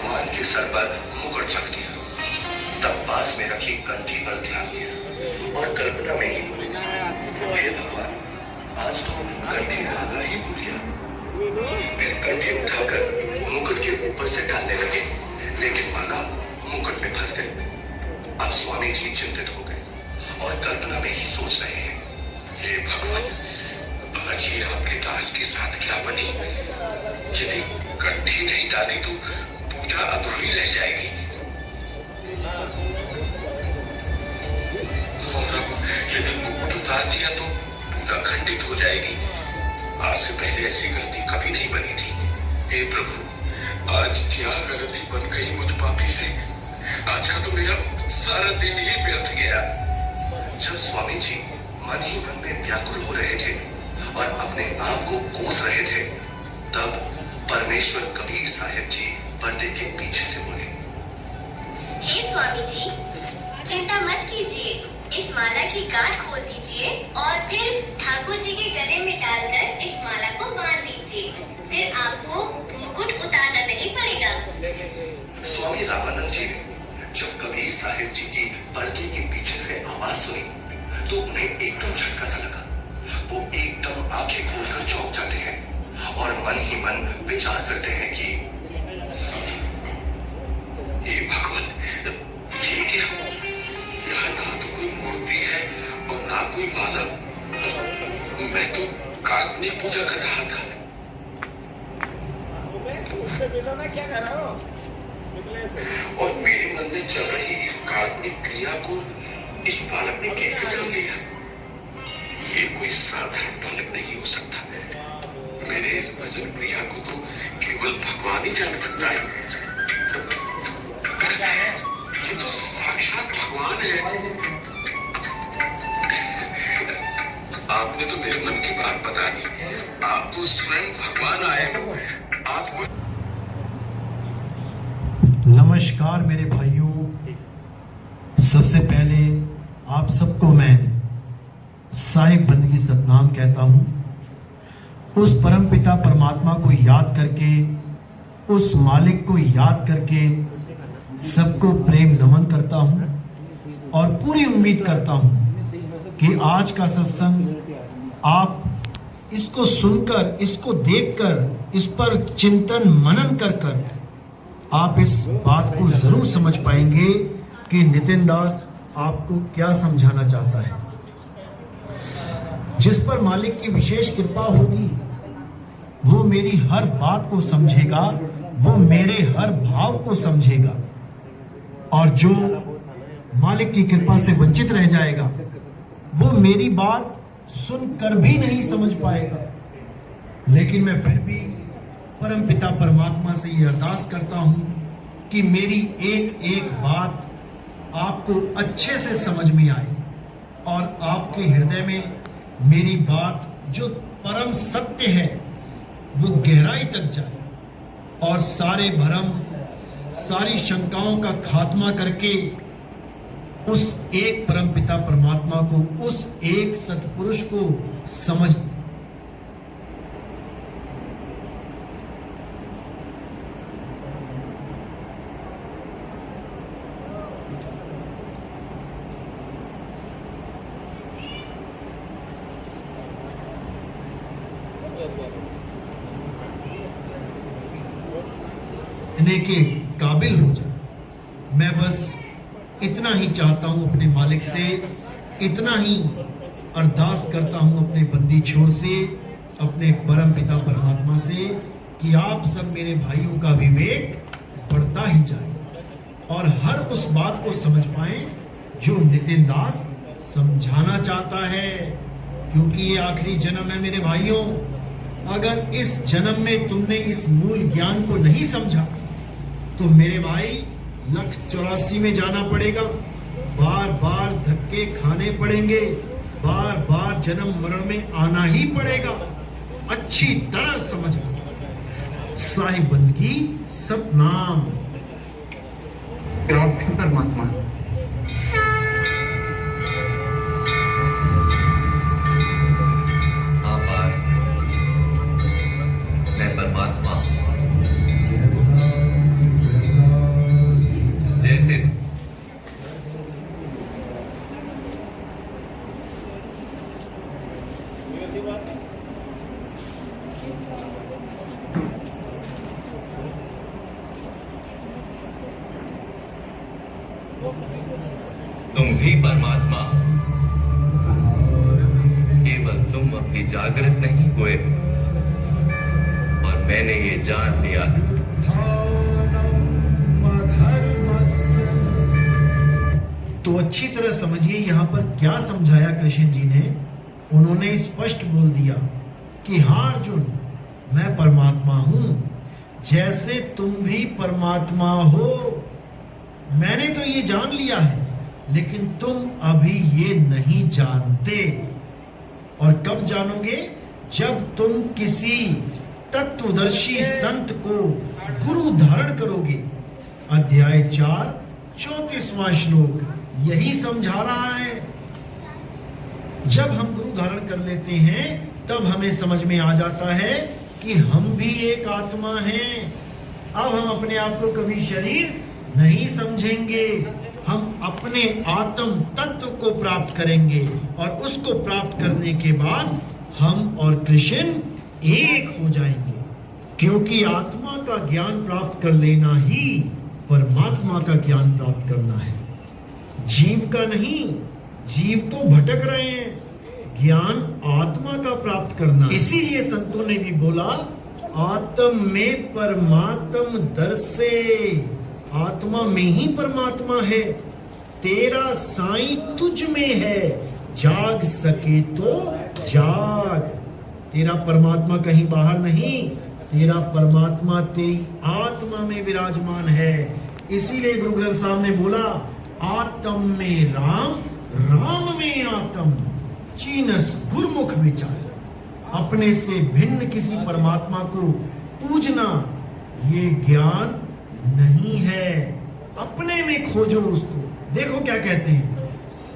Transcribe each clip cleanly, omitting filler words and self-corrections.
भगवान के सर पर मुकुट रख दिया। तब पास में रखी कंठी पर ध्यान दिया और कल्पना में ही बोले, हे भगवान, आज तो कंठी डालना ही भूल गया। फिर कंठी उठाकर मुकुट के ऊपर से डालने लगे, लेकिन माला मुकुट में फंस गई। अब स्वामी जी चिंतित हो गए और कल्पना में ही सोच रहे हैं, हे भगवान, आज ये आपके दास के साथ क्या बनी? यदि कंठी नहीं डाली तो पूजा अधूरी रह जाएगी। और अब यदि मुकुट उतार दिया तो पूजा खंडित हो जाएगी। आज से पहले ऐसी गलती कभी नहीं बनी थी। हे प्रभु, आज क्या गलती बन गई मुझ पापी से? आज का तो मेरा सारा दिन ही व्यर्थ गया। जब स्वामी जी मन ही मन में व्याकुल हो रहे थे और अपने आप को कोस रहे थे, तब परमेश्वर कबीर साहब जी पर्दे के पीछे से बोले, हे स्वामी जी, चिंता मत कीजिए, इस माला की गांठ खोल दीजिए और फिर ठाकुर जी के गले में डालकर इस माला को बांध दीजिए। फिर आपको मुकुट उतारना नहीं पड़ेगा। स्वामी रामानंद जी ने जब कबीर साहब जी की पर्दे के पीछे से आवाज सुनी तो उन्हें एकदम झटका सा लगा। वो एकदम आंखें खोलकर चौंक जाते हैं और मन ही मन विचार करते हैं कि हे भगवान, ये क्या? यहाँ ना तो कोई मूर्ति है और ना कोई माला। मैं तो काल्पनिक पूजा कर रहा था। क्या कर रहा हो? और मेरे मन में चल रही इस काल्पनिक क्रिया को इस बालक ने कैसे डाल दिया? ये कोई साधारण बालक नहीं हो सकता। मेरे इस भजन क्रिया को तो केवल भगवान ही जान सकता है। ये तो साक्षात भगवान है। आपने तो मेरे मन की बात बता दी। आप तो स्वयं भगवान आए। आपको नमस्कार मेरे भाइयों, सबसे पहले आप सबको मैं साहिब बंदगी सतनाम कहता हूँ। उस परम पिता परमात्मा को याद करके, उस मालिक को याद करके सबको प्रेम नमन करता हूँ और पूरी उम्मीद करता हूँ कि आज का सत्संग आप इसको सुनकर, इसको देखकर, इस पर चिंतन मनन कर आप इस बात को जरूर समझ पाएंगे कि नितिन दास आपको क्या समझाना चाहता है। जिस पर मालिक की विशेष कृपा होगी वो मेरी हर बात को समझेगा, वो मेरे हर भाव को समझेगा, और जो मालिक की कृपा से वंचित रह जाएगा वो मेरी बात सुनकर भी नहीं समझ पाएगा। लेकिन मैं फिर भी परम पिता परमात्मा से ये अरदास करता हूँ कि मेरी एक एक बात आपको अच्छे से समझ में आए और आपके हृदय में मेरी बात जो परम सत्य है वो गहराई तक जाए और सारे भरम, सारी शंकाओं का खात्मा करके उस एक परम पिता परमात्मा को, उस एक सतपुरुष को समझ के काबिल हो जाए। मैं बस इतना ही चाहता हूं अपने मालिक से, इतना ही अरदास करता हूं अपने बंदी छोड़ से, अपने परम पिता परमात्मा से कि आप सब मेरे भाइयों का विवेक बढ़ता ही जाए और हर उस बात को समझ पाए जो नितिन दास समझाना चाहता है, क्योंकि ये आखिरी जन्म है मेरे भाइयों। अगर इस जन्म में तुमने इस मूल ज्ञान को नहीं समझा तो मेरे भाई 184 में जाना पड़ेगा, बार बार धक्के खाने पड़ेंगे, बार बार जन्म मरण में आना ही पड़ेगा। अच्छी तरह समझना। साहिब बंदगी सतनाम। परमात्मा मैं परमात्मा तुम भी परमात्मा, केवल तुम अभी जागृत नहीं हुए और मैंने ये जान लिया। तो अच्छी तरह समझिए यहाँ पर क्या समझाया कृष्ण जी ने। उन्होंने स्पष्ट बोल दिया कि हाँ अर्जुन, मैं परमात्मा हूं, जैसे तुम भी परमात्मा हो। मैंने तो ये जान लिया है, लेकिन तुम अभी ये नहीं जानते। और कब जानोगे? जब तुम किसी तत्वदर्शी संत को गुरु धारण करोगे। अध्याय 4 34वां श्लोक यही समझा रहा है। जब हम गुरु धारण कर लेते हैं तब हमें समझ में आ जाता है कि हम भी एक आत्मा हैं। अब हम अपने आप को कभी शरीर नहीं समझेंगे। हम अपने आत्म तत्व को प्राप्त करेंगे और उसको प्राप्त करने के बाद हम और कृष्ण एक हो जाएंगे। क्योंकि आत्मा का ज्ञान प्राप्त कर लेना ही परमात्मा का ज्ञान प्राप्त करना है, जीव का नहीं। जीव तो भटक रहे हैं, ज्ञान आत्मा का प्राप्त करना। इसीलिए संतों ने भी बोला, आत्म में परमात्म दर्शे। आत्मा में ही परमात्मा है। तेरा साईं तुझ में है, जाग सके तो जाग। तेरा परमात्मा कहीं बाहर नहीं, तेरा परमात्मा तेरी आत्मा में विराजमान है। इसीलिए गुरु ग्रंथ साहब ने बोला, आत्म में राम, राम में आत्म, चीनस गुरमुख विचार। अपने से भिन्न किसी परमात्मा को पूजना ये ज्ञान नहीं है। अपने में खोजो उसको। देखो क्या कहते हैं,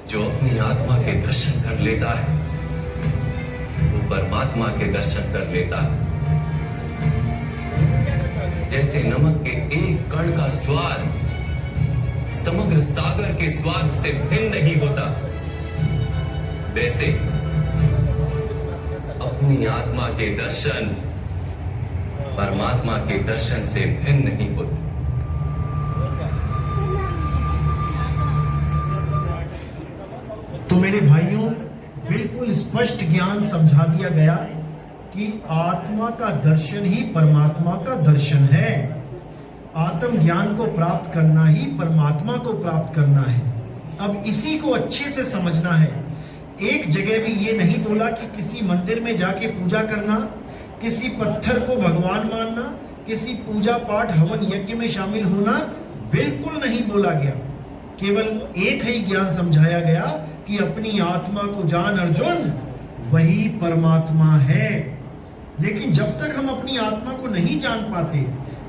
जो अपनी आत्मा के दर्शन कर लेता है वो परमात्मा के दर्शन कर लेता है। जैसे नमक के एक कण का स्वाद समग्र सागर के स्वाद से भिन्न नहीं होता, वैसे अपनी आत्मा के दर्शन परमात्मा के दर्शन से भिन्न नहीं होते। तो मेरे भाइयों, बिल्कुल स्पष्ट ज्ञान समझा दिया गया कि आत्मा का दर्शन ही परमात्मा का दर्शन है। आत्म ज्ञान को प्राप्त करना ही परमात्मा को प्राप्त करना है। अब इसी को अच्छे से समझना है। एक जगह भी ये नहीं बोला कि किसी मंदिर में जाके पूजा करना, किसी पत्थर को भगवान मानना, किसी पूजा पाठ हवन यज्ञ में शामिल होना, बिल्कुल नहीं बोला गया। केवल एक ही ज्ञान समझाया गया कि अपनी आत्मा को जान अर्जुन, वही परमात्मा है। लेकिन जब तक हम अपनी आत्मा को नहीं जान पाते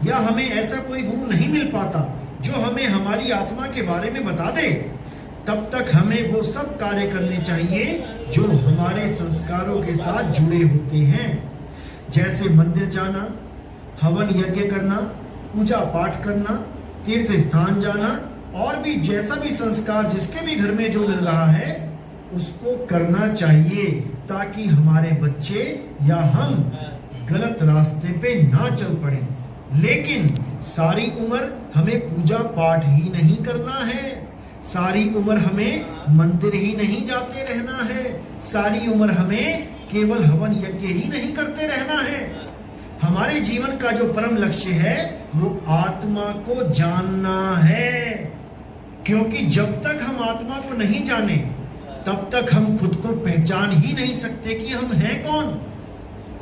या हमें ऐसा कोई गुरु नहीं मिल पाता जो हमें हमारी आत्मा के बारे में बता दे, तब तक हमें वो सब कार्य करने चाहिए जो हमारे संस्कारों के साथ जुड़े होते हैं। जैसे मंदिर जाना, हवन यज्ञ करना, पूजा पाठ करना, तीर्थ स्थान जाना, और भी जैसा भी संस्कार जिसके भी घर में जो मिल रहा है उसको करना चाहिए, ताकि हमारे बच्चे या हम गलत रास्ते पे ना चल पड़े। लेकिन सारी उम्र हमें पूजा पाठ ही नहीं करना है, सारी उम्र हमें मंदिर ही नहीं जाते रहना है, सारी उम्र हमें केवल हवन यज्ञ ही नहीं करते रहना है। हमारे जीवन का जो परम लक्ष्य है वो आत्मा को जानना है। क्योंकि जब तक हम आत्मा को नहीं जाने तब तक हम खुद को पहचान ही नहीं सकते कि हम हैं कौन।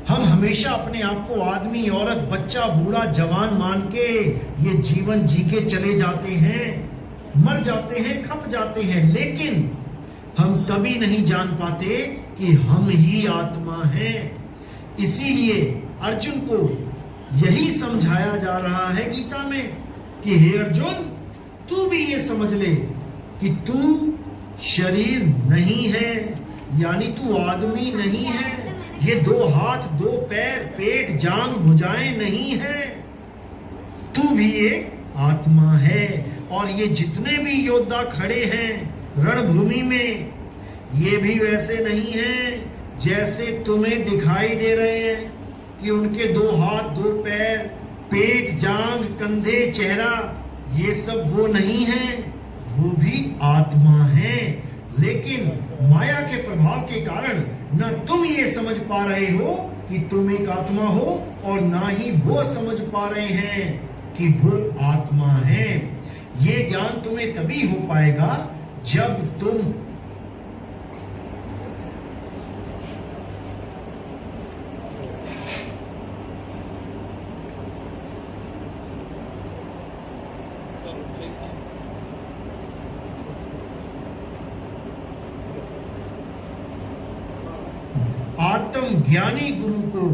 हम हमेशा अपने आप को आदमी, औरत, बच्चा, बूढ़ा, जवान मान के ये जीवन जी के चले जाते हैं, मर जाते हैं, खप जाते हैं। लेकिन हम कभी नहीं जान पाते कि हम ही आत्मा हैं। इसीलिए अर्जुन को यही समझाया जा रहा है गीता में कि हे अर्जुन, तू भी ये समझ ले कि तू शरीर नहीं है, यानी तू आदमी नहीं है। ये 2 हाथ, 2 पैर, पेट, जांघ, भुजाएं नहीं है। तू भी एक आत्मा है। और ये जितने भी योद्धा खड़े हैं रणभूमि में, ये भी वैसे नहीं हैं जैसे तुम्हें दिखाई दे रहे हैं कि उनके 2 हाथ, 2 पैर, पेट, जांघ, कंधे, चेहरा, ये सब वो नहीं हैं। वो भी आत्मा है, लेकिन माया के प्रभाव के कारण न तुम ये समझ पा रहे हो कि तुम एक आत्मा हो, और ना ही वो समझ पा रहे हैं कि वो आत्मा है। ये ज्ञान तुम्हें तभी हो पाएगा जब तुम आत्म ज्ञानी गुरु को